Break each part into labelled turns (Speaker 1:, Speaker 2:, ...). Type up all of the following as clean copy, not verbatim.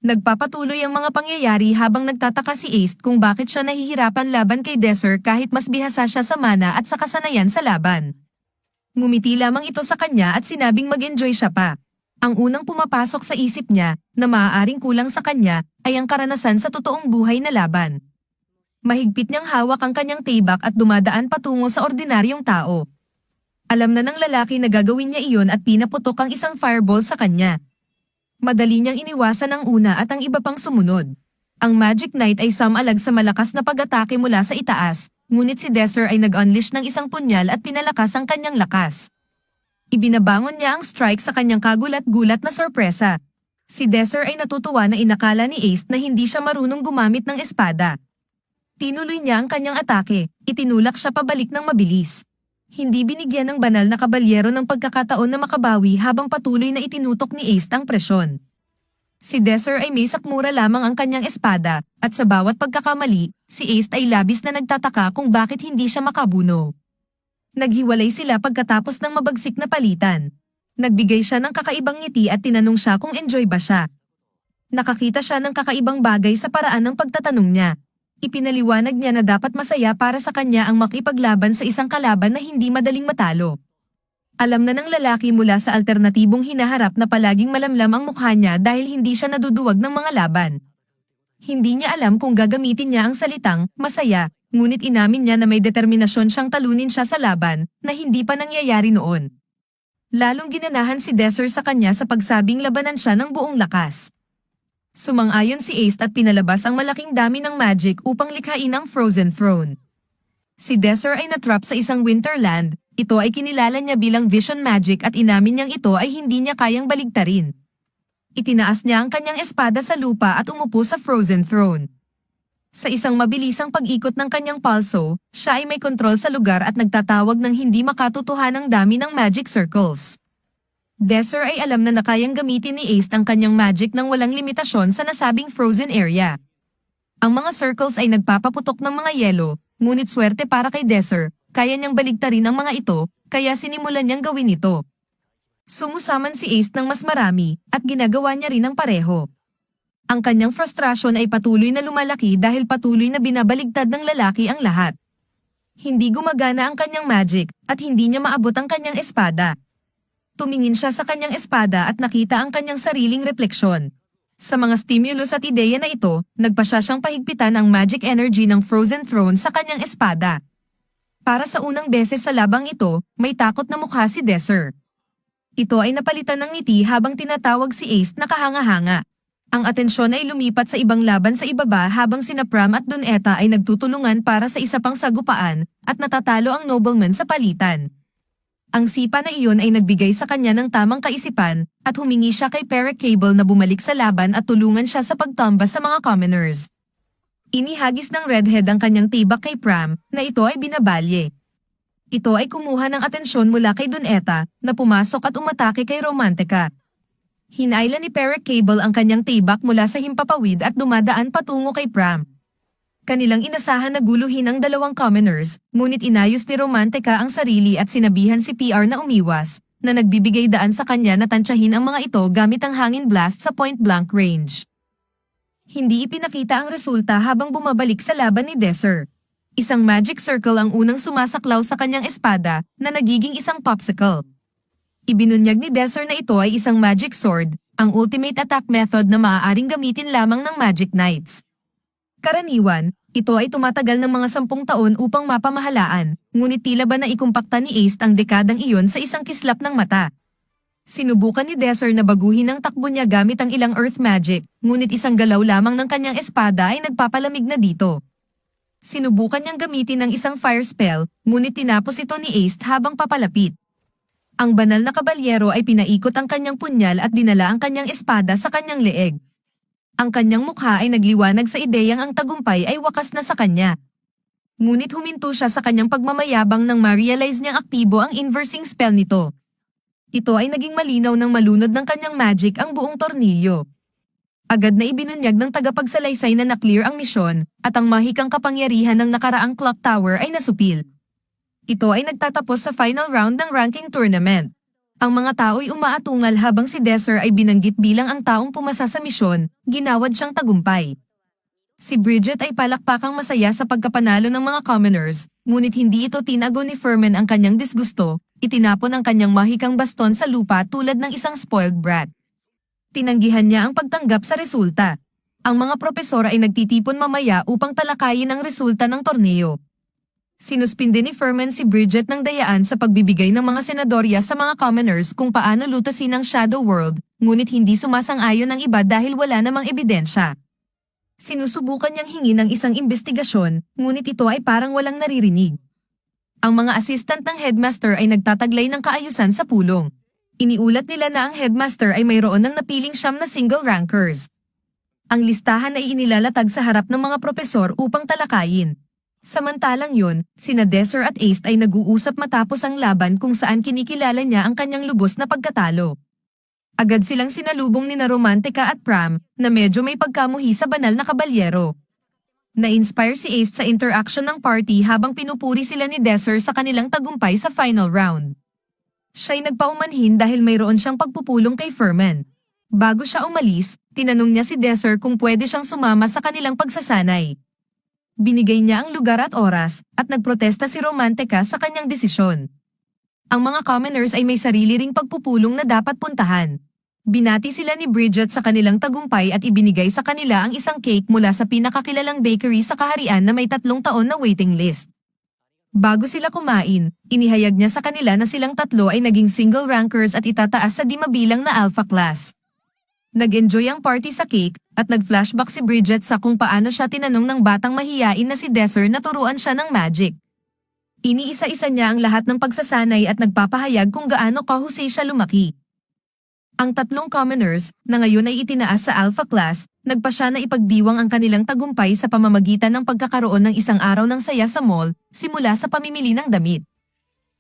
Speaker 1: Nagpapatuloy ang mga pangyayari habang nagtataka si Ace kung bakit siya nahihirapan laban kay Desser kahit mas bihasa siya sa mana at sa kasanayan sa laban. Ngumiti lamang ito sa kanya at sinabing mag-enjoy siya pa. Ang unang pumapasok sa isip niya na maaaring kulang sa kanya ay ang karanasan sa totoong buhay na laban. Mahigpit niyang hawak ang kanyang tibak at dumadaan patungo sa ordinaryong tao. Alam na ng lalaki na gagawin niya iyon at pinaputok ang isang fireball sa kanya. Madali niyang iniwasan ang una at ang iba pang sumunod. Ang Magic Knight ay sumalag sa malakas na pag-atake mula sa itaas, ngunit si Desser ay nag-unleash ng isang punyal at pinalakas ang kanyang lakas. Ibinabangon niya ang strike sa kanyang kagulat-gulat na sorpresa. Si Desser ay natutuwa na inakala ni Ace na hindi siya marunong gumamit ng espada. Tinuloy niya ang kanyang atake, itinulak siya pabalik ng mabilis. Hindi binigyan ng banal na kabalyero ng pagkakataon na makabawi habang patuloy na itinutok ni Ace ang presyon. Si Desser ay may sakmura lamang ang kanyang espada, at sa bawat pagkakamali, si Ace ay labis na nagtataka kung bakit hindi siya makabuno. Naghiwalay sila pagkatapos ng mabagsik na palitan. Nagbigay siya ng kakaibang ngiti at tinanong siya kung enjoy ba siya. Nakakita siya ng kakaibang bagay sa paraan ng pagtatanong niya. Ipinaliwanag niya na dapat masaya para sa kanya ang makipaglaban sa isang kalaban na hindi madaling matalo. Alam na ng lalaki mula sa alternatibong hinaharap na palaging malamlam ang mukha niya dahil hindi siya naduduwag ng mga laban. Hindi niya alam kung gagamitin niya ang salitang masaya, ngunit inamin niya na may determinasyon siyang talunin siya sa laban na hindi pa nangyayari noon. Lalong ginanahan si Desser sa kanya sa pagsabing labanan siya ng buong lakas. Sumang-ayon si Ace at pinalabas ang malaking dami ng magic upang likhain ang Frozen Throne. Si Desser ay natrap sa isang Winterland, ito ay kinilala niya bilang Vision Magic at inamin niyang ito ay hindi niya kayang baligtarin. Itinaas niya ang kanyang espada sa lupa at umupo sa Frozen Throne. Sa isang mabilisang pag-ikot ng kanyang palso, siya ay may kontrol sa lugar at nagtatawag ng hindi makatutuhanang dami ng magic circles. Desser ay alam na kayang gamitin ni Ace ang kanyang magic nang walang limitasyon sa nasabing frozen area. Ang mga circles ay nagpapaputok ng mga yelo, ngunit swerte para kay Desser, kaya niyang baligtarin ang mga ito, kaya sinimulan niyang gawin ito. Sumusaman si Ace ng mas marami, at ginagawa niya rin ang pareho. Ang kanyang frustrasyon ay patuloy na lumalaki dahil patuloy na binabaligtad ng lalaki ang lahat. Hindi gumagana ang kanyang magic, at hindi niya maabot ang kanyang espada. Tumingin siya sa kanyang espada at nakita ang kanyang sariling refleksyon. Sa mga stimulus at ideya na ito, nagpa siya siyang pahigpitan ang magic energy ng Frozen Throne sa kanyang espada. Para sa unang beses sa labang ito, may takot na mukha si Desser. Ito ay napalitan ng ngiti habang tinatawag si Ace na kahanga-hanga. Ang atensyon ay lumipat sa ibang laban sa ibaba habang sina Pram at Donetta ay nagtutulungan para sa isa pang sagupaan at natatalo ang nobleman sa palitan. Ang sipa na iyon ay nagbigay sa kanya ng tamang kaisipan at humingi siya kay Peric Cable na bumalik sa laban at tulungan siya sa pagtambas sa mga commoners. Inihagis ng Redhead ang kanyang tibak kay Pram na ito ay binabalye. Ito ay kumuha ng atensyon mula kay Donetta na pumasok at umatake kay Romantica. Hinailan ni Peric Cable ang kanyang tibak mula sa himpapawid at dumadaan patungo kay Pram. Kanilang inasahan na guluhin ang dalawang commoners, ngunit inayos ni Romantica ang sarili at sinabihan si PR na umiwas, na nagbibigay daan sa kanya na tansyahin ang mga ito gamit ang hangin blast sa point-blank range. Hindi ipinakita ang resulta habang bumabalik sa laban ni Desser. Isang magic circle ang unang sumasaklaw sa kanyang espada na nagiging isang popsicle. Ibinunyag ni Desser na ito ay isang magic sword, ang ultimate attack method na maaaring gamitin lamang ng Magic Knights. Karaniwan, ito ay tumatagal ng mga 10 taon upang mapamahalaan, ngunit tila ba na ikumpakta ni Ace ang dekadang iyon sa isang kislap ng mata. Sinubukan ni Desser na baguhin ang takbo niya gamit ang ilang earth magic, ngunit isang galaw lamang ng kanyang espada ay nagpapalamig na dito. Sinubukan niyang gamitin ang isang fire spell, ngunit tinapos ito ni Ace habang papalapit. Ang banal na kabalyero ay pinaikot ang kanyang punyal at dinala ang kanyang espada sa kanyang leeg. Ang kanyang mukha ay nagliwanag sa ideyang ang tagumpay ay wakas na sa kanya. Ngunit huminto siya sa kanyang pagmamayabang nang ma-realize niyang aktibo ang inversing spell nito. Ito ay naging malinaw nang malunod ng kanyang magic ang buong tornilyo. Agad na ibinunyag ng tagapagsalaysay na na-clear ang misyon at ang mahikang kapangyarihan ng nakaraang clock tower ay nasupil. Ito ay nagtatapos sa final round ng ranking tournament. Ang mga tao'y umaatungal habang si Desser ay binanggit bilang ang taong pumasa sa misyon, ginawad siyang tagumpay. Si Bridget ay palakpakang masaya sa pagkapanalo ng mga commoners, ngunit hindi ito tinago ni Furman ang kanyang disgusto, itinapon ang kanyang mahikang baston sa lupa tulad ng isang spoiled brat. Tinanggihan niya ang pagtanggap sa resulta. Ang mga propesor ay nagtitipon mamaya upang talakayin ang resulta ng torneo. Sinuspinde ni Furman si Bridget ng dayaan sa pagbibigay ng mga senadorya sa mga commoners kung paano lutasin ang Shadow World, ngunit hindi sumasang-ayon ang iba dahil wala namang ebidensya. Sinusubukan niyang hingin ng isang investigasyon, ngunit ito ay parang walang naririnig. Ang mga assistant ng headmaster ay nagtataglay ng kaayusan sa pulong. Iniulat nila na ang headmaster ay mayroon ng napiling 9 na single rankers. Ang listahan ay inilalatag sa harap ng mga propesor upang talakayin. Samantalang yun, sina Desser at Ace ay nag-uusap matapos ang laban kung saan kinikilala niya ang kanyang lubos na pagkatalo. Agad silang sinalubong ni na Romantica at Pram, na medyo may pagkamuhi sa banal na kabalyero. Na-inspire si Ace sa interaction ng party habang pinupuri sila ni Desser sa kanilang tagumpay sa final round. Siya'y nagpaumanhin dahil mayroon siyang pagpupulong kay Furman. Bago siya umalis, tinanong niya si Desser kung pwede siyang sumama sa kanilang pagsasanay. Binigay niya ang lugar at oras, at nagprotesta si Romantica sa kanyang desisyon. Ang mga commoners ay may sarili ring pagpupulong na dapat puntahan. Binati sila ni Bridget sa kanilang tagumpay at ibinigay sa kanila ang isang cake mula sa pinakakilalang bakery sa kaharian na may 3 taon na waiting list. Bago sila kumain, inihayag niya sa kanila na silang 3 ay naging single rankers at itataas sa 5 bilang na alpha class. Nag-enjoy ang party sa cake, at nag-flashback si Bridget sa kung paano siya tinanong ng batang mahiyain na si Desser na turuan siya ng magic. Iniisa-isa niya ang lahat ng pagsasanay at nagpapahayag kung gaano kahusay siya lumaki. Ang 3 commoners, na ngayon ay itinaas sa alpha class, nagpa siya na ipagdiwang ang kanilang tagumpay sa pamamagitan ng pagkakaroon ng isang araw ng saya sa mall, simula sa pamimili ng damit.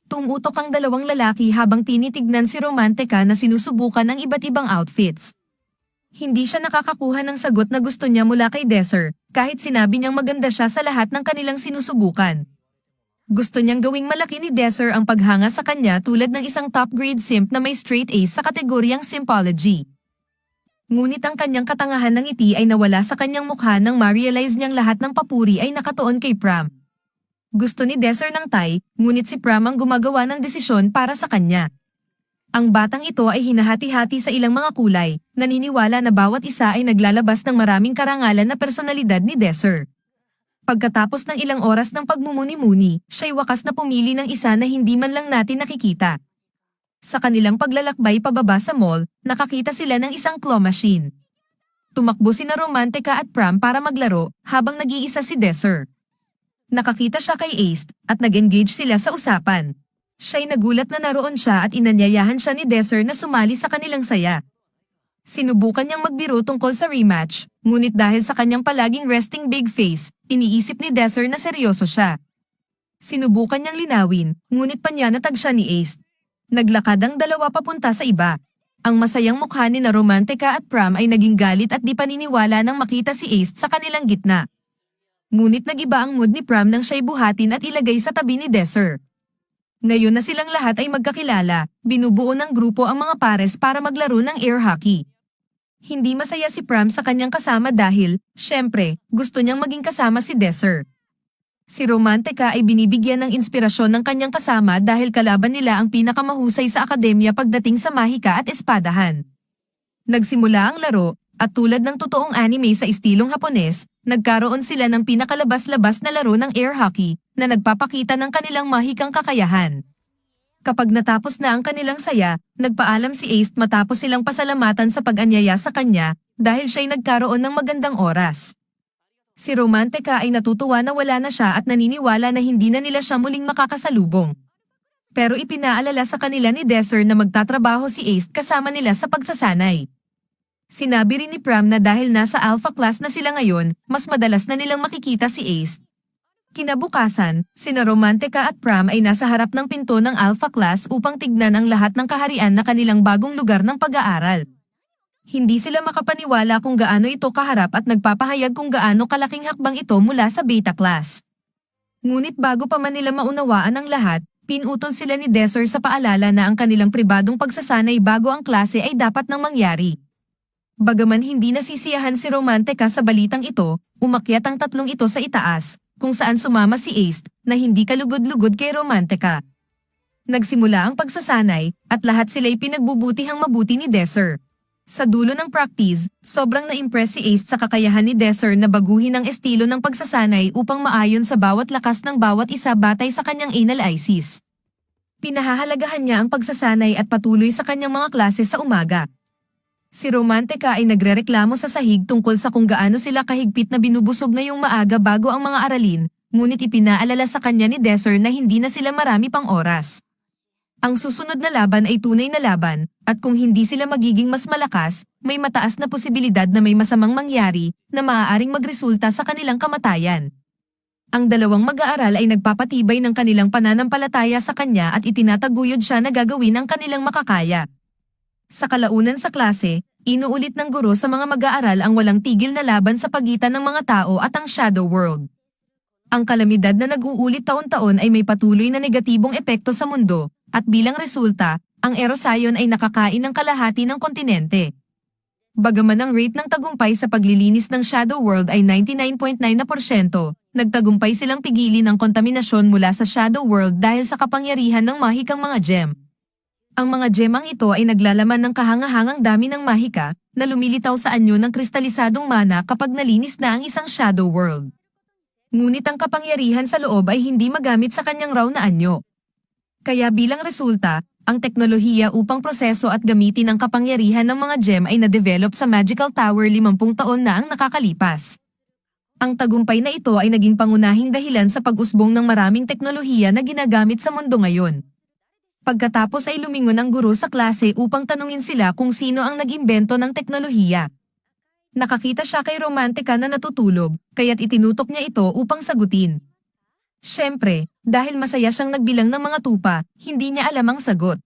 Speaker 1: Tumutok ang 2 lalaki habang tinitignan si Romantica na sinusubukan ang iba't ibang outfits. Hindi siya nakakakuha ng sagot na gusto niya mula kay Desser, kahit sinabi niyang maganda siya sa lahat ng kanilang sinusubukan. Gusto niyang gawing malaki ni Desser ang paghanga sa kanya tulad ng isang top-grade simp na may straight A's sa kategoryang Simpology. Ngunit ang kanyang katangahan ng ngiti ay nawala sa kanyang mukha nang ma-realize niyang lahat ng papuri ay nakatuon kay Pram. Gusto ni Desser ng tie, ngunit si Pram ang gumagawa ng desisyon para sa kanya. Ang batang ito ay hinahati-hati sa ilang mga kulay, naniniwala na bawat isa ay naglalabas ng maraming karangalan na personalidad ni Desser. Pagkatapos ng ilang oras ng pagmumuni-muni, siya'y wakas na pumili ng isa na hindi man lang natin nakikita. Sa kanilang paglalakbay pababa sa mall, nakakita sila ng isang claw machine. Tumakbo sina Romantica at Pram para maglaro, habang nag-iisa si Desser. Nakakita siya kay Ace, at nag-engage sila sa usapan. Siya'y nagulat na naroon siya at inanyayahan siya ni Desser na sumali sa kanilang saya. Sinubukan niyang magbiro tungkol sa rematch, ngunit dahil sa kanyang palaging resting big face, iniisip ni Desser na seryoso siya. Sinubukan niyang linawin, ngunit panyanatag siya ni Ace. Naglakad ang 2 papunta sa iba. Ang masayang mukha ni na Romantica at Pram ay naging galit at di paniniwala nang makita si Ace sa kanilang gitna. Ngunit nag-iba ang mood ni Pram nang siya'y buhatin at ilagay sa tabi ni Desser. Ngayon na silang lahat ay magkakilala, binubuo ng grupo ang mga pares para maglaro ng air hockey. Hindi masaya si Pram sa kanyang kasama dahil, syempre, gusto niyang maging kasama si Desser. Si Romantica ay binibigyan ng inspirasyon ng kanyang kasama dahil kalaban nila ang pinakamahusay sa akademya pagdating sa mahika at espadahan. Nagsimula ang laro, at tulad ng totoong anime sa estilong Hapones, nagkaroon sila ng pinakalabas-labas na laro ng air hockey na nagpapakita ng kanilang mahikang kakayahan. Kapag natapos na ang kanilang saya, nagpaalam si Ace matapos silang pasalamatan sa pag-anyaya sa kanya dahil siya'y nagkaroon ng magandang oras. Si Romantica ay natutuwa na wala na siya at naniniwala na hindi na nila siya muling makakasalubong. Pero ipinaalala sa kanila ni Desser na magtatrabaho si Ace kasama nila sa pagsasanay. Sinabi rin ni Pram na dahil nasa alpha class na sila ngayon, mas madalas na nilang makikita si Ace. Kinabukasan, sina Romantica at Pram ay nasa harap ng pinto ng alpha class upang tignan ang lahat ng kaharian na kanilang bagong lugar ng pag-aaral. Hindi sila makapaniwala kung gaano ito kaharap at nagpapahayag kung gaano kalaking hakbang ito mula sa beta class. Ngunit bago pa man nila maunawaan ang lahat, Pinutol sila ni Desir sa paalala na ang kanilang pribadong pagsasanay bago ang klase ay dapat nang mangyari. Bagaman hindi nasisiyahan si Romantica sa balitang ito, umakyat ang tatlong ito sa itaas, kung saan sumama si Ace, na hindi kalugod-lugod kay Romantica. Nagsimula ang pagsasanay, at lahat sila'y pinagbubutihang mabuti ni Desir. Sa dulo ng practice, sobrang na-impress si Ace sa kakayahan ni Desir na baguhin ang estilo ng pagsasanay upang maayon sa bawat lakas ng bawat isa batay sa kanyang analysis. Pinahahalagahan niya ang pagsasanay at patuloy sa kanyang mga klase sa umaga. Si Romantica ay nagrereklamo sa sahig tungkol sa kung gaano sila kahigpit na binubusog na yung maaga bago ang mga aralin, ngunit ipinaalala sa kanya ni Desir na hindi na sila marami pang oras. Ang susunod na laban ay tunay na laban, at kung hindi sila magiging mas malakas, may mataas na posibilidad na may masamang mangyari na maaaring magresulta sa kanilang kamatayan. Ang dalawang mag-aaral ay nagpapatibay ng kanilang pananampalataya sa kanya at itinataguyod siya na gagawin ang kanilang makakaya. Sa kalaunan sa klase, inuulit ng guro sa mga mag-aaral ang walang tigil na laban sa pagitan ng mga tao at ang shadow world. Ang kalamidad na nag-uulit taon-taon ay may patuloy na negatibong epekto sa mundo, at bilang resulta, ang erosyon ay nakakain ng kalahati ng kontinente. Bagaman ang rate ng tagumpay sa paglilinis ng shadow world ay 99.9%, nagtagumpay silang pigilin ang kontaminasyon mula sa shadow world dahil sa kapangyarihan ng mahikang mga gem. Ang mga gemang ito ay naglalaman ng kahangahangang dami ng mahika na lumilitaw sa anyo ng kristalisadong mana kapag nalinis na ang isang shadow world. Ngunit ang kapangyarihan sa loob ay hindi magamit sa kanyang raw na anyo. Kaya bilang resulta, ang teknolohiya upang proseso at gamitin ang kapangyarihan ng mga gem ay na-develop sa Magical Tower 50 taon na ang nakakalipas. Ang tagumpay na ito ay naging pangunahing dahilan sa pag-usbong ng maraming teknolohiya na ginagamit sa mundo ngayon. Pagkatapos ay lumingon ang guro sa klase upang tanungin sila kung sino ang nag-imbento ng teknolohiya. Nakakita siya kay Romantica na natutulog, kaya't itinutok niya ito upang sagutin. Siyempre, dahil masaya siyang nagbilang ng mga tupa, hindi niya alam ang sagot.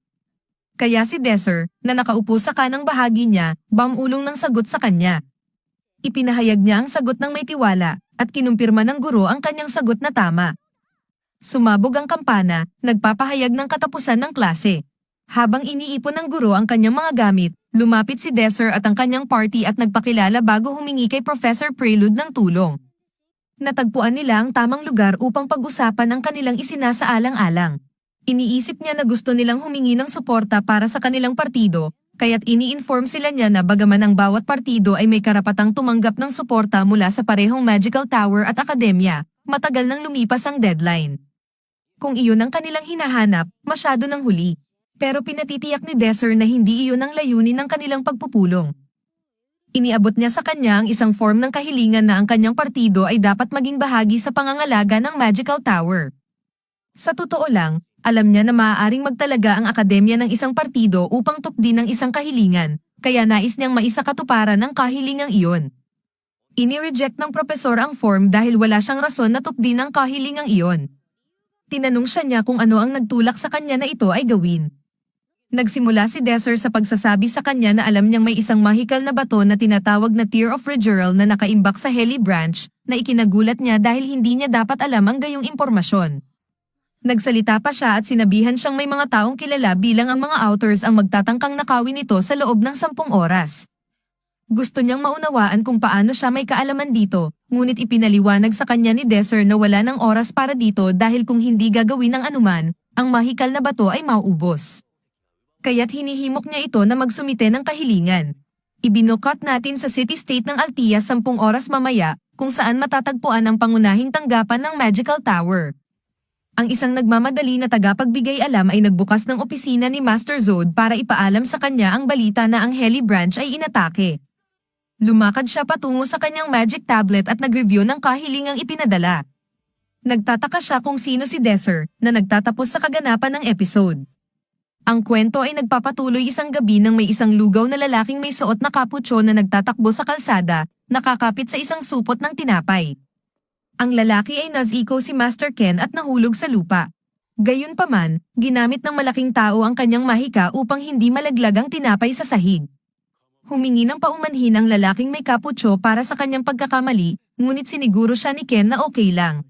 Speaker 1: Kaya si Desir, na nakaupo sa kanang bahagi niya, bamulong ng sagot sa kanya. Ipinahayag niya ang sagot ng may tiwala, at kinumpirma ng guro ang kanyang sagot na tama. Sumabog ang kampana, nagpapahayag ng katapusan ng klase. Habang iniipon ng guro ang kanyang mga gamit, lumapit si Desir at ang kanyang party at nagpakilala bago humingi kay Professor Prelude ng tulong. Natagpuan nila ang tamang lugar upang pag-usapan ang kanilang isinasaalang-alang. Iniisip niya na gusto nilang humingi ng suporta para sa kanilang partido, kaya't ini-inform sila niya na bagaman ang bawat partido ay may karapatang tumanggap ng suporta mula sa parehong Magical Tower at Akademya, matagal nang lumipas ang deadline. Kung iyon ang kanilang hinahanap, masyado nang huli. Pero pinatitiyak ni Desir na hindi iyon ang layunin ng kanilang pagpupulong. Iniabot niya sa kanya ang isang form ng kahilingan na ang kanyang partido ay dapat maging bahagi sa pangangalaga ng Magical Tower. Sa totoo lang, alam niya na maaaring magtalaga ang akademya ng isang partido upang tupdin ang isang kahilingan, kaya nais niyang maisakatuparan ang kahilingang iyon. Ini-reject ng propesor ang form dahil wala siyang rason na tupdin ang kahilingang iyon. Tinanong siya niya kung ano ang nagtulak sa kanya na ito ay gawin. Nagsimula si Desir sa pagsasabi sa kanya na alam niyang may isang mahikal na bato na tinatawag na Tear of Regeral na nakaimbak sa Heli Branch, na ikinagulat niya dahil hindi niya dapat alam ang gayong impormasyon. Nagsalita pa siya at sinabihan siyang may mga taong kilala bilang ang mga authors ang magtatangkang nakawin ito sa loob ng 10 oras. Gusto niyang maunawaan kung paano siya may kaalaman dito, ngunit ipinaliwanag sa kanya ni Desir na wala ng oras para dito dahil kung hindi gagawin ng anuman, ang mahikal na bato ay mauubos. Kaya't hinihimok niya ito na magsumite ng kahilingan. Ibinukot natin sa city-state ng Altia 10 oras mamaya, kung saan matatagpuan ang pangunahing tanggapan ng Magical Tower. Ang isang nagmamadali na tagapagbigay alam ay nagbukas ng opisina ni Master Zod para ipaalam sa kanya ang balita na ang Heli Branch ay inatake. Lumakad siya patungo sa kanyang magic tablet at nag-review ng kahilingang ipinadala. Nagtataka siya kung sino si Desir, na nagtatapos sa kaganapan ng episode. Ang kwento ay nagpapatuloy isang gabi nang may isang lugaw na lalaking may suot na kaputso na nagtatakbo sa kalsada, nakakapit sa isang supot ng tinapay. Ang lalaki ay naziko si Master Ken at nahulog sa lupa. Gayunpaman, ginamit ng malaking tao ang kanyang mahika upang hindi malaglag ang tinapay sa sahig. Humingi ng paumanhin ang lalaking may kaputso para sa kanyang pagkakamali, ngunit siniguro siya ni Ken na okay lang.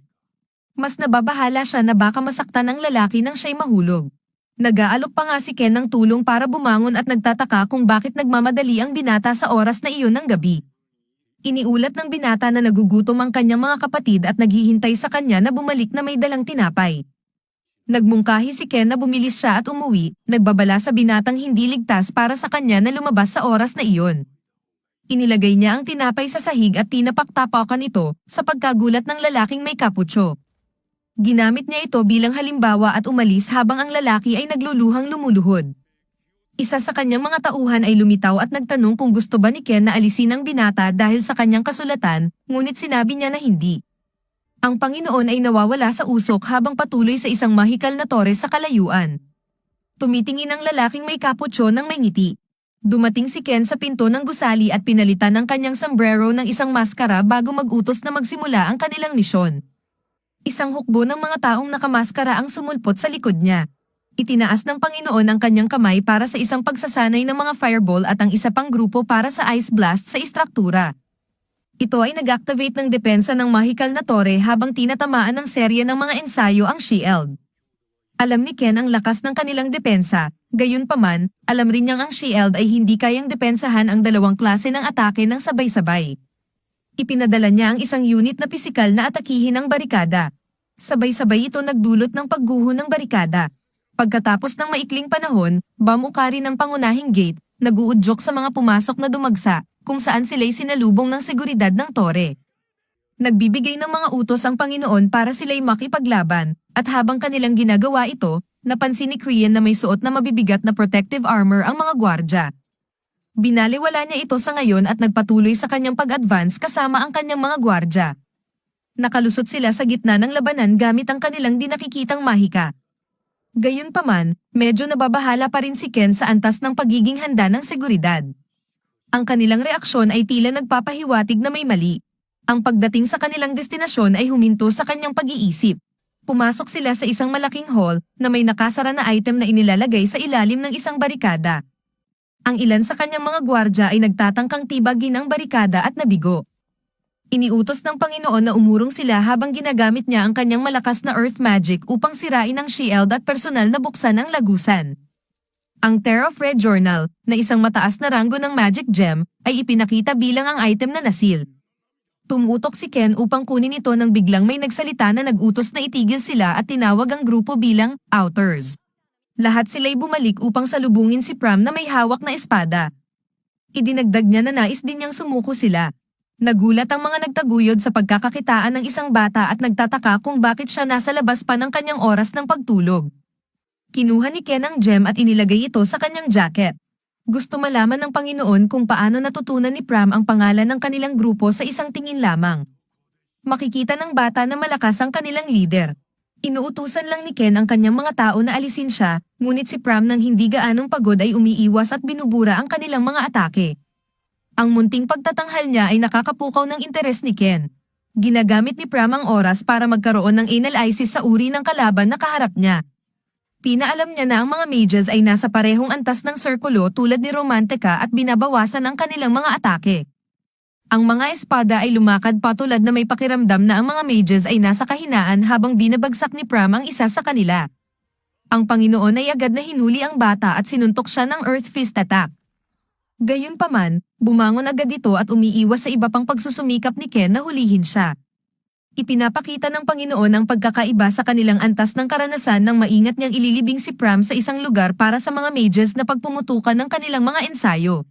Speaker 1: Mas nababahala siya na baka masaktan ang lalaki nang siya'y mahulog. Nag-aalok pa nga si Ken ng tulong para bumangon at nagtataka kung bakit nagmamadali ang binata sa oras na iyon ng gabi. Iniulat ng binata na nagugutom ang kanyang mga kapatid at naghihintay sa kanya na bumalik na may dalang tinapay. Nagmungkahi si Ken na bumilis siya at umuwi, nagbabala sa binatang hindi ligtas para sa kanya na lumabas sa oras na iyon. Inilagay niya ang tinapay sa sahig at tinapak-tapakan ito sa pagkagulat ng lalaking may kaputso. Ginamit niya ito bilang halimbawa at umalis habang ang lalaki ay nagluluhang lumuluhod. Isa sa kanyang mga tauhan ay lumitaw at nagtanong kung gusto ba ni Ken na alisin ang binata dahil sa kanyang kasulatan, ngunit sinabi niya na hindi. Ang Panginoon ay nawawala sa usok habang patuloy sa isang mahikal na tore sa kalayuan. Tumitingin ang lalaking may kaputso ng may ngiti. Dumating si Ken sa pinto ng gusali at pinalitan ang kanyang sombrero ng isang maskara bago mag-utos na magsimula ang kanilang misyon. Isang hukbo ng mga taong nakamaskara ang sumulpot sa likod niya. Itinaas ng Panginoon ang kanyang kamay para sa isang pagsasanay ng mga fireball at ang isa pang grupo para sa ice blast sa istruktura. Ito ay nag-activate ng depensa ng mahikal na tore habang tinatamaan ng serye ng mga ensayo ang shield. Alam ni Ken ang lakas ng kanilang depensa, gayunpaman, alam rin niyang ang shield ay hindi kayang depensahan ang dalawang klase ng atake ng sabay-sabay. Ipinadala niya ang isang unit na pisikal na atakihin ang barikada. Sabay-sabay ito nagdulot ng pagguho ng barikada. Pagkatapos ng maikling panahon, bamukari ng pangunahing gate, nag-uudyok sa mga pumasok na dumagsa, kung saan sila'y sinalubong ng seguridad ng tore. Nagbibigay ng mga utos ang Panginoon para sila'y makipaglaban, at habang kanilang ginagawa ito, napansin ni Krian na may suot na mabibigat na protective armor ang mga gwardya. Binaliwala niya ito sa ngayon at nagpatuloy sa kanyang pag-advance kasama ang kanyang mga gwardya. Nakalusot sila sa gitna ng labanan gamit ang kanilang dinakikitang mahika. Gayunpaman, medyo nababahala pa rin si Ken sa antas ng pagiging handa ng seguridad. Ang kanilang reaksyon ay tila nagpapahiwatig na may mali. Ang pagdating sa kanilang destinasyon ay huminto sa kanyang pag-iisip. Pumasok sila sa isang malaking hall na may nakasara na item na inilalagay sa ilalim ng isang barikada. Ang ilan sa kanyang mga gwardya ay nagtatangkang tibagin ang barikada at nabigo. Iniutos ng Panginoon na umurong sila habang ginagamit niya ang kanyang malakas na earth magic upang sirain ang shield at personal na buksan ang lagusan. Ang Tear of Red Journal, na isang mataas na ranggo ng magic gem, ay ipinakita bilang ang item na nasil. Tumutok si Ken upang kunin ito nang biglang may nagsalita na nag-utos na itigil sila at tinawag ang grupo bilang Outers. Lahat sila'y bumalik upang salubungin si Pram na may hawak na espada. Idinagdag niya na nais din niyang sumuko sila. Nagulat ang mga nagtaguyod sa pagkakakitaan ng isang bata at nagtataka kung bakit siya nasa labas pa ng kanyang oras ng pagtulog. Kinuha ni Ken ang gem at inilagay ito sa kanyang jacket. Gusto malaman ng Panginoon kung paano natutunan ni Pram ang pangalan ng kanilang grupo sa isang tingin lamang. Makikita ng bata na malakas ang kanilang leader. Inuutusan lang ni Ken ang kanyang mga tao na alisin siya, ngunit si Pram nang hindi gaanong pagod ay umiiwas at binubura ang kanilang mga atake. Ang munting pagtatanghal niya ay nakakapukaw ng interes ni Ken. Ginagamit ni Pram ang oras para magkaroon ng analysis sa uri ng kalaban na kaharap niya. Pinaalam niya na ang mga mages ay nasa parehong antas ng sirkulo tulad ni Romantica at binabawasan ang kanilang mga atake. Ang mga espada ay lumakad patulad na may pakiramdam na ang mga mages ay nasa kahinaan habang binabagsak ni Pram ang isa sa kanila. Ang Panginoon ay agad na hinuli ang bata at sinuntok siya ng Earth Fist attack. Gayunpaman, bumangon agad ito at umiiwas sa iba pang pagsusumikap ni Ken na hulihin siya. Ipinapakita ng Panginoon ang pagkakaiba sa kanilang antas ng karanasan nang maingat niyang ililibing si Pram sa isang lugar para sa mga mages na pagpumutukan ng kanilang mga ensayo.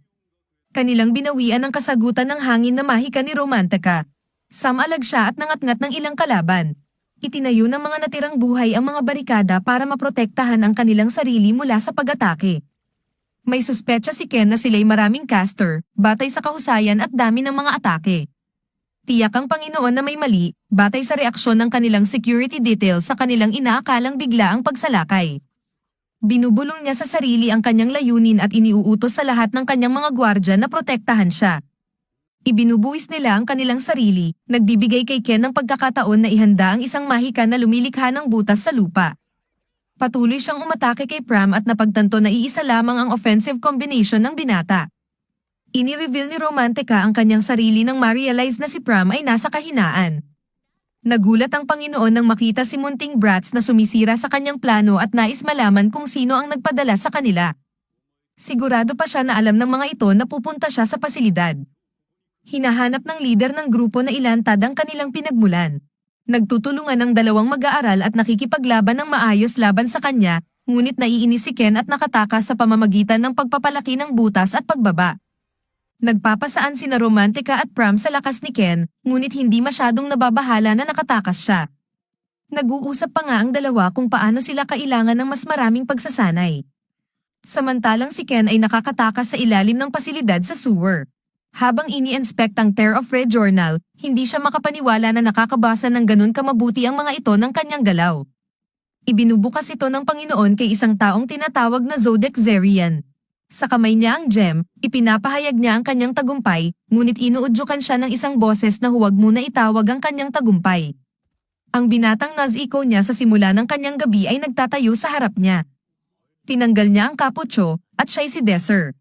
Speaker 1: Kanilang binawian ang kasagutan ng hangin na mahika ni Romantica. Samalag siya at nangatngat ng ilang kalaban. Itinayo ng mga natirang buhay ang mga barikada para maprotektahan ang kanilang sarili mula sa pag-atake. May suspetsa si Ken na sila'y maraming caster, batay sa kahusayan at dami ng mga atake. Tiyak ang Panginoon na may mali, batay sa reaksyon ng kanilang security detail sa kanilang inaakalang bigla ang pagsalakay. Binubulong niya sa sarili ang kanyang layunin at iniuutos sa lahat ng kanyang mga gwardya na protektahan siya. Ibinubuwis nila ang kanilang sarili, nagbibigay kay Ken ng pagkakataon na ihanda ang isang mahika na lumilikha ng butas sa lupa. Patuloy siyang umatake kay Pram at napagtanto na iisa lamang ang offensive combination ng binata. Ini-reveal ni Romantica ang kanyang sarili nang ma-realize na si Pram ay nasa kahinaan. Nagulat ang Panginoon nang makita si munting brats na sumisira sa kanyang plano at nais malaman kung sino ang nagpadala sa kanila. Sigurado pa siya na alam ng mga ito na pupunta siya sa pasilidad. Hinahanap ng lider ng grupo na ilantad ang kanilang pinagmulan. Nagtutulungan ang dalawang mag-aaral at nakikipaglaban ng maayos laban sa kanya, ngunit naiinis si Ken at nakatakas sa pamamagitan ng pagpapalaki ng butas at pagbaba. Nagpapasaan sina Romantika at Pram sa lakas ni Ken, ngunit hindi masyadong nababahala na nakatakas siya. Nag-uusap pa nga ang dalawa kung paano sila kailangan ng mas maraming pagsasanay. Samantalang si Ken ay nakakatakas sa ilalim ng pasilidad sa sewer. Habang ini-inspect ang Tear of Red Journal, hindi siya makapaniwala na nakakabasa ng ganun kamabuti ang mga ito ng kanyang galaw. Ibinubukas ito ng Panginoon kay isang taong tinatawag na Zodiac Zerian. Sa kamay niya ang gem, ipinapahayag niya ang kanyang tagumpay, ngunit inuudyukan siya ng isang boses na huwag muna itawag ang kanyang tagumpay. Ang binatang Naz-Iko niya sa simula ng kanyang gabi ay nagtatayo sa harap niya. Tinanggal niya ang kaputso, at siya'y si Desir.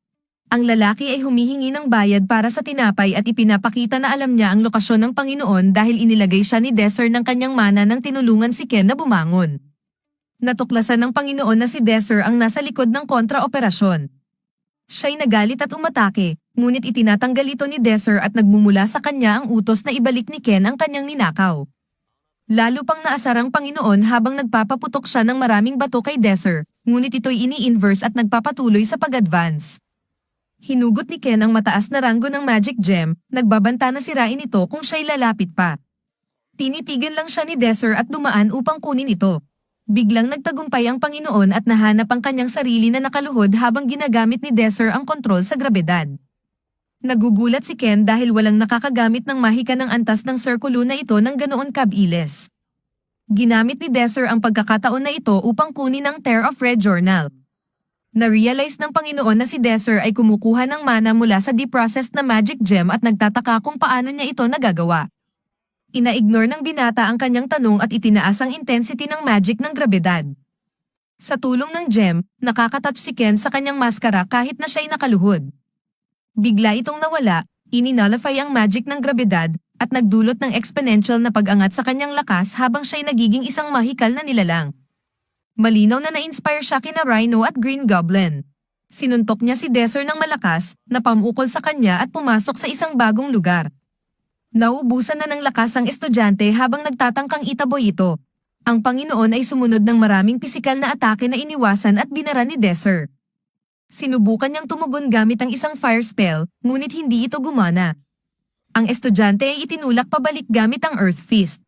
Speaker 1: Ang lalaki ay humihingi ng bayad para sa tinapay at ipinapakita na alam niya ang lokasyon ng Panginoon dahil inilagay siya ni Desir ng kanyang mana nang tinulungan si Ken na bumangon. Natuklasan ng Panginoon na si Desir ang nasa likod ng kontra-operasyon. Siya'y nagalit at umatake, ngunit itinatanggal ito ni Desir at nagmumula sa kanya ang utos na ibalik ni Ken ang kanyang ninakaw. Lalo pang naasar ang Panginoon habang nagpapaputok siya ng maraming bato kay Desir, ngunit ito'y ini-inverse at nagpapatuloy sa pag-advance. Hinugot ni Ken ang mataas na ranggo ng magic gem, nagbabanta na sirain ito kung siya'y lalapit pa. Tinitigan lang siya ni Desir at dumaan upang kunin ito. Biglang nagtagumpay ang Panginoon at nahanap ang kanyang sarili na nakaluhod habang ginagamit ni Desir ang kontrol sa grabedad. Nagugulat si Ken dahil walang nakakagamit ng mahika ng antas ng sirkulo na ito ng ganoon kabilis. Ginamit ni Desir ang pagkakataon na ito upang kunin ang Tear of Red Journal. Na-realize ng Panginoon na si Desir ay kumukuha ng mana mula sa deprocessed na magic gem at nagtataka kung paano niya ito nagagawa. Ina-ignore ng binata ang kanyang tanong at itinaas ang intensity ng magic ng grabedad. Sa tulong ng gem, nakakatouch si Ken sa kanyang maskara kahit na siya'y nakaluhod. Bigla itong nawala, ini-nullify ang magic ng grabedad, at nagdulot ng exponential na pag-angat sa kanyang lakas habang siya'y nagiging isang mahikal na nilalang. Malinaw na na-inspire siya kina Rhino at Green Goblin. Sinuntok niya si Desir ng malakas, napamukol sa kanya at pumasok sa isang bagong lugar. Nauubusan na ng lakas ang estudyante habang nagtatangkang itaboy ito. Ang Panginoon ay sumunod ng maraming pisikal na atake na iniwasan at binara ni Desir. Sinubukan niyang tumugon gamit ang isang fire spell, ngunit hindi ito gumana. Ang estudyante ay itinulak pabalik gamit ang Earth Fist.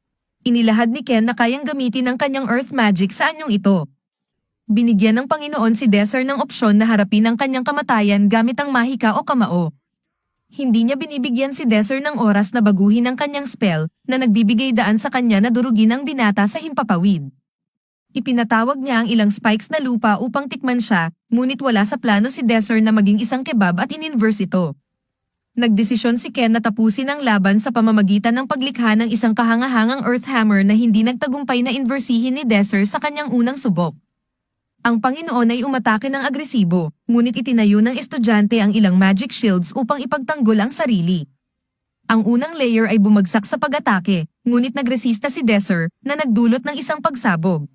Speaker 1: Inilahad ni Ken na kayang gamitin ang kanyang Earth Magic sa anyong ito. Binigyan ng Panginoon si Desir ng opsyon na harapin ang kanyang kamatayan gamit ang mahika o kamao. Hindi niya binibigyan si Desir ng oras na baguhin ang kanyang spell na nagbibigay daan sa kanya na durugin ang binata sa himpapawid. Ipinatawag niya ang ilang spikes na lupa upang tikman siya, ngunit wala sa plano si Desir na maging isang kebab at in-inverse ito. Nagdesisyon si Ken na tapusin ang laban sa pamamagitan ng paglikha ng isang kahangahangang Earth Hammer na hindi nagtagumpay na inversihin ni Desir sa kanyang unang subok. Ang Panginoon ay umatake ng agresibo, ngunit itinayo ng estudyante ang ilang magic shields upang ipagtanggol ang sarili. Ang unang layer ay bumagsak sa pag-atake, ngunit nagresista si Desir na nagdulot ng isang pagsabog.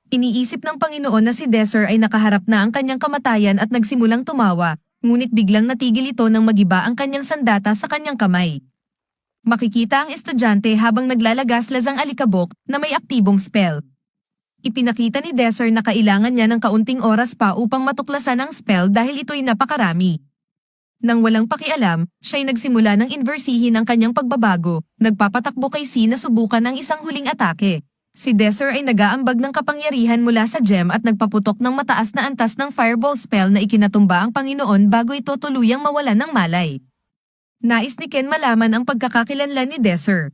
Speaker 1: Iniisip ng Panginoon na si Desir ay nakaharap na ang kanyang kamatayan at nagsimulang tumawa, ngunit biglang natigil ito nang magiba ang kanyang sandata sa kanyang kamay. Makikita ang estudyante habang naglalagaslas ang alikabok na may aktibong spell. Ipinakita ni Desir na kailangan niya ng kaunting oras pa upang matuklasan ang spell dahil ito'y napakarami. Nang walang pakialam, siya'y nagsimula ng inversihin ang kanyang pagbabago, nagpapatakbo kay C na subukan ang isang huling atake. Si Desir ay nag-aambag ng kapangyarihan mula sa gem at nagpaputok ng mataas na antas ng fireball spell na ikinatumba ang Panginoon bago ito tuluyang mawalan ng malay. Nais ni Ken malaman ang pagkakakilanlan ni Desir.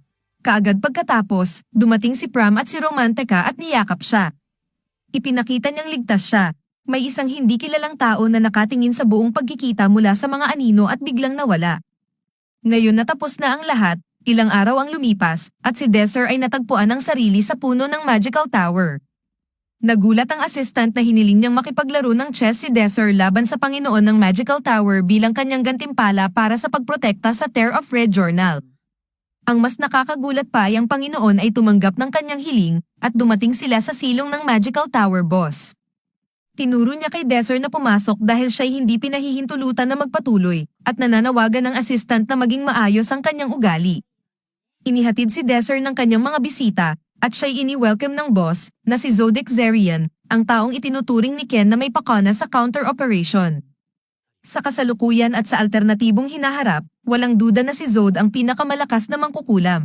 Speaker 1: Kaagad pagkatapos, dumating si Pram at si Romantika at niyakap siya. Ipinakita niyang ligtas siya. May isang hindi kilalang tao na nakatingin sa buong pagkikita mula sa mga anino at biglang nawala. Ngayon natapos na ang lahat, ilang araw ang lumipas, at si Desir ay natagpuan ang sarili sa puno ng Magical Tower. Nagulat ang assistant na hiniling niyang makipaglaro ng chess si Desir laban sa Panginoon ng Magical Tower bilang kanyang gantimpala para sa pagprotekta sa Tear of Red Journal. Ang mas nakakagulat pa ay ang Panginoon ay tumanggap ng kanyang hiling at dumating sila sa silong ng Magical Tower Boss. Tinuro niya kay Desir na pumasok dahil siya'y hindi pinahihintulutan na magpatuloy at nananawagan ng assistant na maging maayos ang kanyang ugali. Inihatid si Desir ng kanyang mga bisita at siya'y ini-welcome ng boss na si Zodiac Zerian, ang taong itinuturing ni Ken na may pakana sa counter operation. Sa kasalukuyan at sa alternatibong hinaharap, walang duda na si Zod ang pinakamalakas na mangkukulam.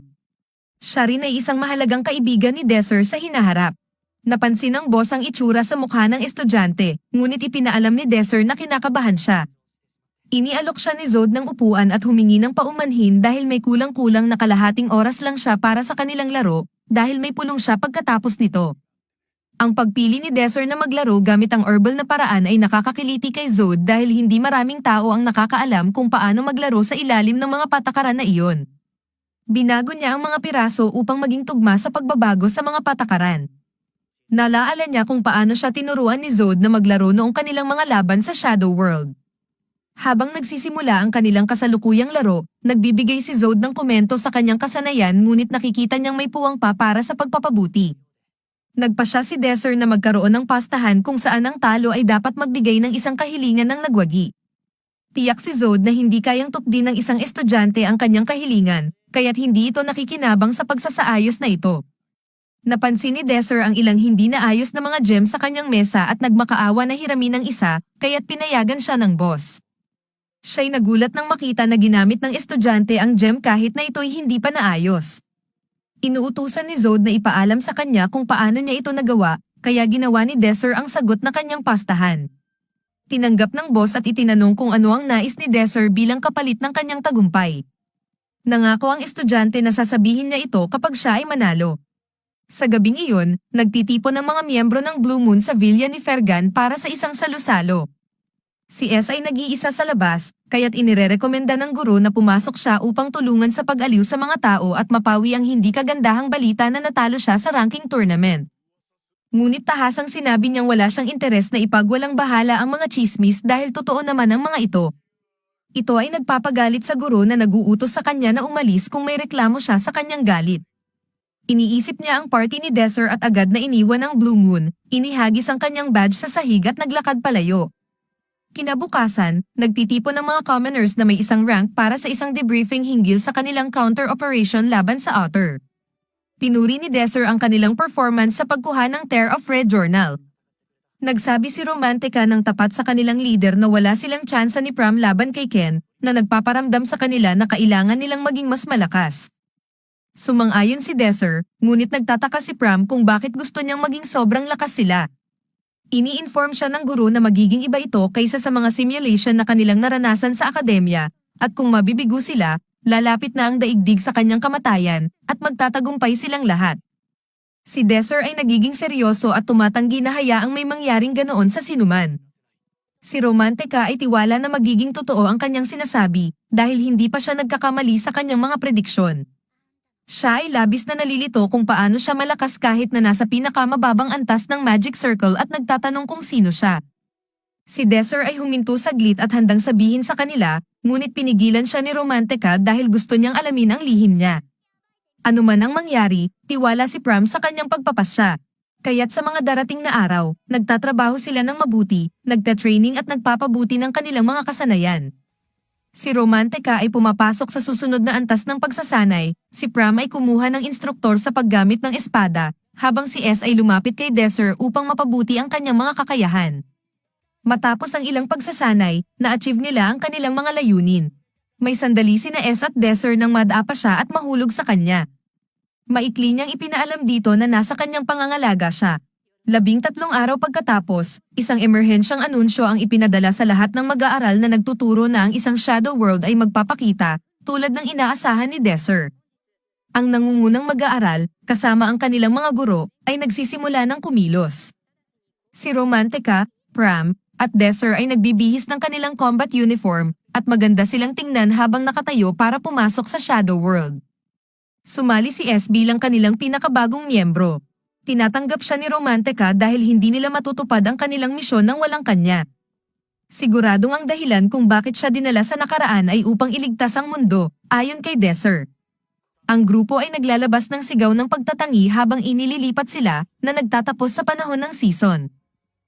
Speaker 1: Siya rin ay isang mahalagang kaibigan ni Desir sa hinaharap. Napansin ng boss ang itsura sa mukha ng estudyante, ngunit ipinaalam ni Desir na kinakabahan siya. Inialok siya ni Zod ng upuan at humingi ng paumanhin dahil may kulang-kulang na kalahating oras lang siya para sa kanilang laro, dahil may pulong siya pagkatapos nito. Ang pagpili ni Desir na maglaro gamit ang herbal na paraan ay nakakakiliti kay Zod dahil hindi maraming tao ang nakakaalam kung paano maglaro sa ilalim ng mga patakaran na iyon. Binago niya ang mga piraso upang maging tugma sa pagbabago sa mga patakaran. Nalaala niya kung paano siya tinuruan ni Zod na maglaro noong kanilang mga laban sa Shadow World. Habang nagsisimula ang kanilang kasalukuyang laro, nagbibigay si Zod ng komento sa kanyang kasanayan ngunit nakikita niyang may puwang pa para sa pagpapabuti. Nagpasya si Desir na magkaroon ng pastahan kung saan ang talo ay dapat magbigay ng isang kahilingan ng nagwagi. Tiyak si Zod na hindi kayang tukdin ng isang estudyante ang kanyang kahilingan, kaya't hindi ito nakikinabang sa pagsasaayos na ito. Napansin ni Desir ang ilang hindi naayos na mga gem sa kanyang mesa at nagmakaawa na hiramin ng isa, kaya't pinayagan siya ng boss. Siya'y nagulat nang makita na ginamit ng estudyante ang gem kahit na ito'y hindi pa naayos. Inuutusan ni Zod na ipaalam sa kanya kung paano niya ito nagawa, kaya ginawa ni Desir ang sagot na kanyang pastahan. Tinanggap ng boss at itinanong kung ano ang nais ni Desir bilang kapalit ng kanyang tagumpay. Nangako ang estudyante na sasabihin niya ito kapag siya ay manalo. Sa gabing iyon, nagtitipon ang mga miyembro ng Blue Moon sa villa ni Fergan para sa isang salo-salo. Si S ay nag-iisa sa labas, kaya't inirerekomenda ng guro na pumasok siya upang tulungan sa pag-aliw sa mga tao at mapawi ang hindi kagandahang balita na natalo siya sa ranking tournament. Ngunit tahasang sinabi niyang wala siyang interes na ipagwalang bahala ang mga chismis dahil totoo naman ang mga ito. Ito ay nagpapagalit sa guro na naguutos sa kanya na umalis kung may reklamo siya sa kanyang galit. Iniisip niya ang party ni Desir at agad na iniwan ang Blue Moon, inihagis ang kanyang badge sa sahig at naglakad palayo. Kinabukasan, nagtitipon ng mga commoners na may isang rank para sa isang debriefing hinggil sa kanilang counter operation laban sa Otter. Pinuri ni Desir ang kanilang performance sa pagkuha ng Tear of Red Journal. Nagsabi si Romantica ng tapat sa kanilang leader na wala silang tsansa ni Pram laban kay Ken, na nagpaparamdam sa kanila na kailangan nilang maging mas malakas. Sumang-ayon si Desir, ngunit nagtataka si Pram kung bakit gusto niyang maging sobrang lakas sila. Ini-inform siya ng guro na magiging iba ito kaysa sa mga simulation na kanilang naranasan sa akademya, at kung mabibigo sila, lalapit na ang daigdig sa kanyang kamatayan, at magtatagumpay silang lahat. Si Desir ay nagiging seryoso at tumatanggi na hayaang may mangyaring ganoon sa sinuman. Si Romantica ay tiwala na magiging totoo ang kanyang sinasabi, dahil hindi pa siya nagkakamali sa kanyang mga prediksyon. Siya ay labis na nalilito kung paano siya malakas kahit na nasa pinakamababang antas ng Magic Circle at nagtatanong kung sino siya. Si Desir ay huminto saglit at handang sabihin sa kanila, ngunit pinigilan siya ni Romantica dahil gusto niyang alamin ang lihim niya. Ano man ang mangyari, tiwala si Pram sa kanyang pagpapasya. Kaya't sa mga darating na araw, nagtatrabaho sila ng mabuti, nagtatraining at nagpapabuti ng kanilang mga kasanayan. Si Romantica ay pumapasok sa susunod na antas ng pagsasanay, si Pram ay kumuha ng instruktor sa paggamit ng espada, habang si S ay lumapit kay Desir upang mapabuti ang kanyang mga kakayahan. Matapos ang ilang pagsasanay, na-achieve nila ang kanilang mga layunin. May sandali sina S at Desir nang madapa siya at mahulog sa kanya. Maikli niyang ipinaalam dito na nasa kanyang pangangalaga siya. 13 araw pagkatapos, isang emerhensyang anunsyo ang ipinadala sa lahat ng mag-aaral na nagtuturo na ang isang Shadow World ay magpapakita, tulad ng inaasahan ni Desir. Ang nangungunang mag-aaral, kasama ang kanilang mga guro, ay nagsisimula ng kumilos. Si Romantica, Pram, at Desir ay nagbibihis ng kanilang combat uniform, at maganda silang tingnan habang nakatayo para pumasok sa Shadow World. Sumali si S bilang kanilang pinakabagong miyembro. Tinatanggap siya ni Romantica dahil hindi nila matutupad ang kanilang misyon nang walang kanya. Siguradong ang dahilan kung bakit siya dinala sa nakaraan ay upang iligtas ang mundo, ayon kay Desir. Ang grupo ay naglalabas ng sigaw ng pagtatangi habang inililipat sila na nagtatapos sa panahon ng season.